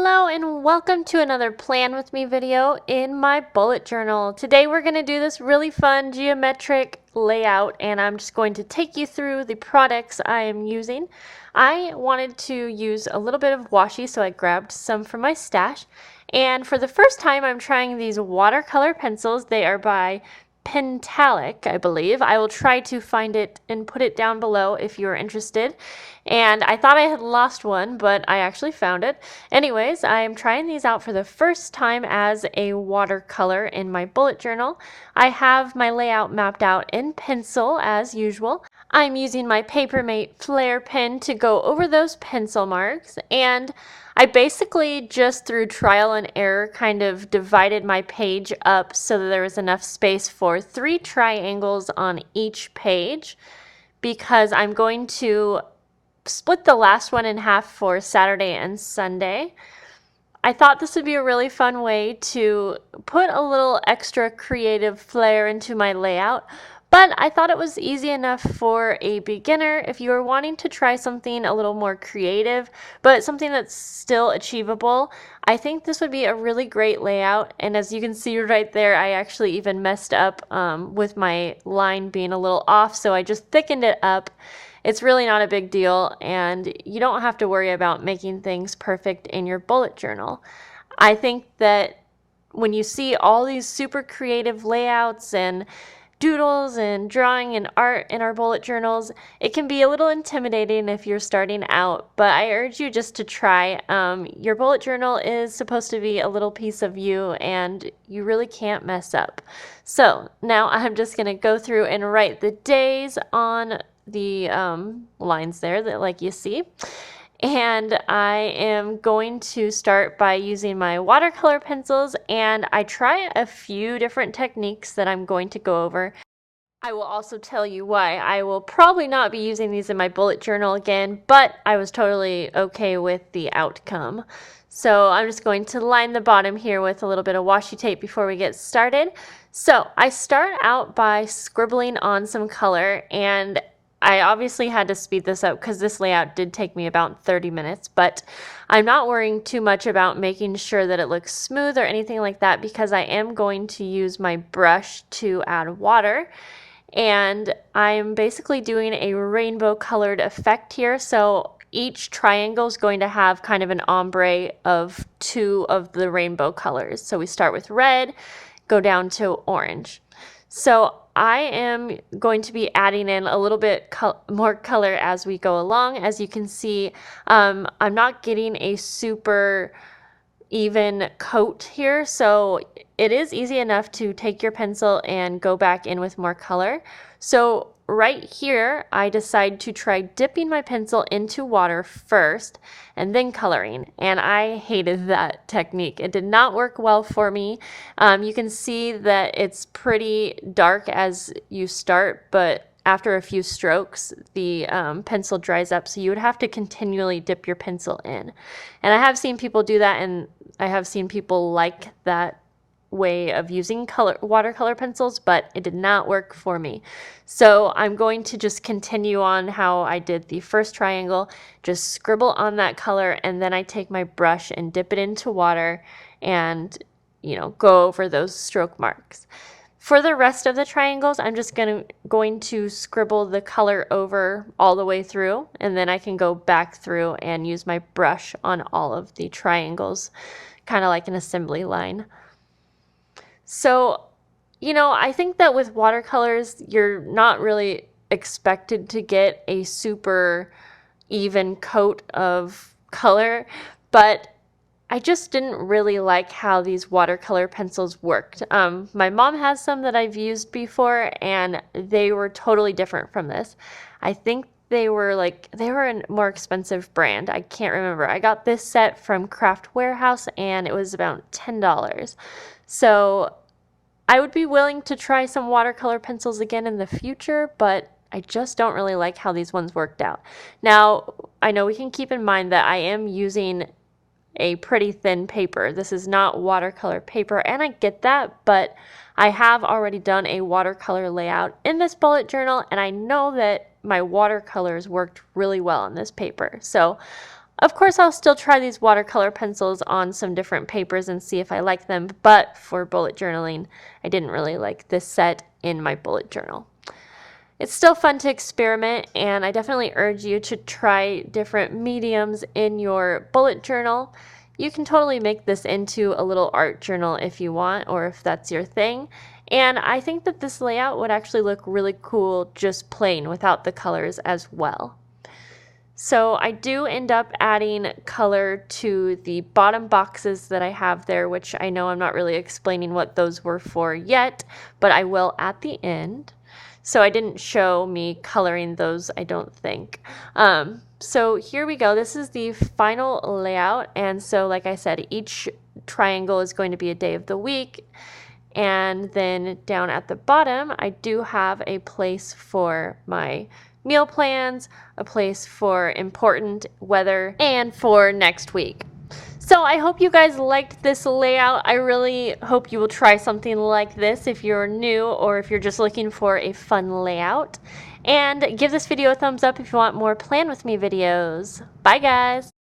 Hello and welcome to another Plan With Me video in my bullet journal. Today we're going to do this really fun geometric layout and I'm just going to take you through the products I am using. I wanted to use a little bit of washi, so I grabbed some from my stash. And for the first time I'm trying these watercolor pencils. They are by Pentalic, I believe. I will try to find it and put it down below if you are interested. And I thought I had lost one, but I actually found it. Anyways, I am trying these out for the first time as a watercolor in my bullet journal. I have my layout mapped out in pencil as usual. I'm using my Papermate Flare pen to go over those pencil marks, and I basically just through trial and error kind of divided my page up so that there was enough space for 3 triangles on each page, because I'm going to split the last one in half for Saturday and Sunday. I thought this would be a really fun way to put a little extra creative flair into my layout, but I thought it was easy enough for a beginner. If you are wanting to try something a little more creative, but something that's still achievable, I think this would be a really great layout. And as you can see right there, I actually even messed up with my line being a little off, so I just thickened it up. It's really not a big deal, and you don't have to worry about making things perfect in your bullet journal. I think that when you see all these super creative layouts and doodles and drawing and art in our bullet journals, it can be a little intimidating if you're starting out, but I urge you just to try. Your bullet journal is supposed to be a little piece of you, and you really can't mess up. So now I'm just going to go through and write the days on the lines there that like you see. And I am going to start by using my watercolor pencils, and I try a few different techniques that I'm going to go over. I will also tell you why I will probably not be using these in my bullet journal again, but I was totally okay with the outcome. So I'm just going to line the bottom here with a little bit of washi tape before we get started. So I start out by scribbling on some color, and I obviously had to speed this up because this layout did take me about 30 minutes, but I'm not worrying too much about making sure that it looks smooth or anything like that, because I am going to use my brush to add water. And I'm basically doing a rainbow colored effect here. So each triangle is going to have kind of an ombre of 2 of the rainbow colors. So we start with red, go down to orange. So I am going to be adding in a little bit more color as we go along. As you can see, I'm not getting a super even coat here, so it is easy enough to take your pencil and go back in with more color. So right here, I decide to try dipping my pencil into water first and then coloring, and I hated that technique. It did not work well for me. You can see that it's pretty dark as you start, but after a few strokes, the pencil dries up, so you would have to continually dip your pencil in. And I have seen people do that, and I have seen people like that way of using watercolor pencils, but it did not work for me. So I'm going to just continue on how I did the first triangle, just scribble on that color, and then I take my brush and dip it into water and, go over those stroke marks. For the rest of the triangles, I'm just going to scribble the color over all the way through, and then I can go back through and use my brush on all of the triangles, kind of like an assembly line. So, I think that with watercolors, you're not really expected to get a super even coat of color, but I just didn't really like how these watercolor pencils worked. My mom has some that I've used before, and they were totally different from this. I think they were a more expensive brand. I can't remember. I got this set from Craft Warehouse, and it was about $10. So I would be willing to try some watercolor pencils again in the future, but I just don't really like how these ones worked out. Now, I know we can keep in mind that I am using a pretty thin paper. This is not watercolor paper, and I get that, but I have already done a watercolor layout in this bullet journal, and I know that my watercolors worked really well on this paper. So Of course, I'll still try these watercolor pencils on some different papers and see if I like them, but for bullet journaling, I didn't really like this set in my bullet journal. It's still fun to experiment, and I definitely urge you to try different mediums in your bullet journal. You can totally make this into a little art journal if you want, or if that's your thing. And I think that this layout would actually look really cool just plain without the colors as well. So I do end up adding color to the bottom boxes that I have there, which I know I'm not really explaining what those were for yet, but I will at the end. So I didn't show me coloring those, I don't think. So here we go. This is the final layout. And so like I said, each triangle is going to be a day of the week. And then down at the bottom, I do have a place for my meal plans, a place for important weather, and for next week. So I hope you guys liked this layout. I really hope you will try something like this if you're new or if you're just looking for a fun layout. And give this video a thumbs up if you want more Plan With Me videos. Bye guys!